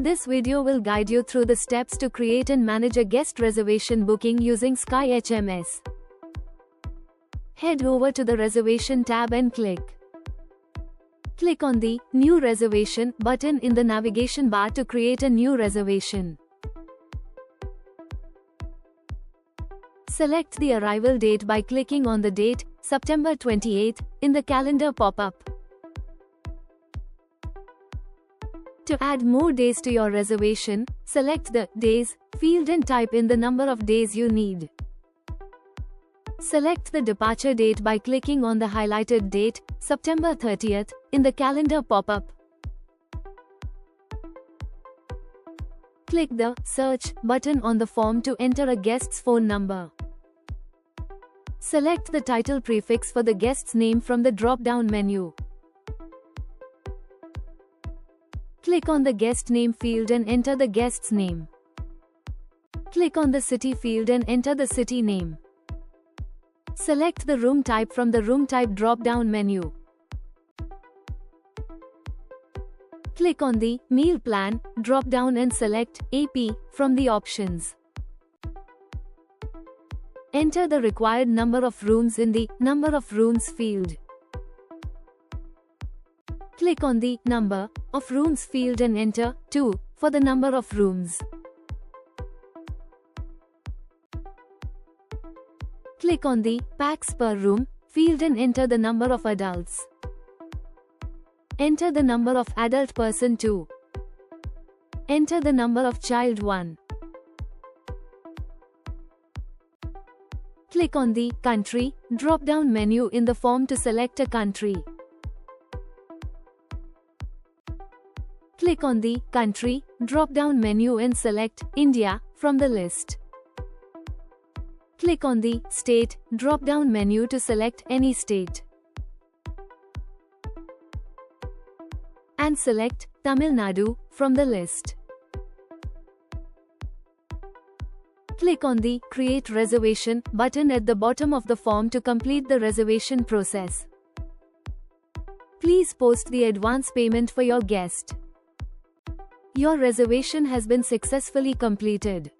This video will guide you through the steps to create and manage a guest reservation booking using Sky HMS. Head over to the Reservation tab and click on the New Reservation button in the navigation bar to create a new reservation. Select the arrival date by clicking on the date, September 28, in the calendar pop-up. To add more days to your reservation, select the Days field and type in the number of days you need. Select the departure date by clicking on the highlighted date, September 30th, in the calendar pop-up. Click the Search button on the form to enter a guest's phone number. Select the title prefix for the guest's name from the drop-down menu. Click on the guest name field and enter the guest's name. Click on the city field and enter the city name. Select the room type from the room type drop-down menu. Click on the meal plan drop-down and select AP from the options. Enter the required number of rooms in the Number of Rooms field. Click on the Number of Rooms field and enter 2 for the number of rooms. Click on the Packs per room field and enter the number of adults. Enter the number of adult person 2. Enter the number of child 1. Click on the Country drop-down menu in the form to select a country. Click on the Country drop-down menu and select India from the list. Click on the State drop-down menu to select any state. And select Tamil Nadu from the list. Click on the Create Reservation button at the bottom of the form to complete the reservation process. Please post the advance payment for your guest. Your reservation has been successfully completed.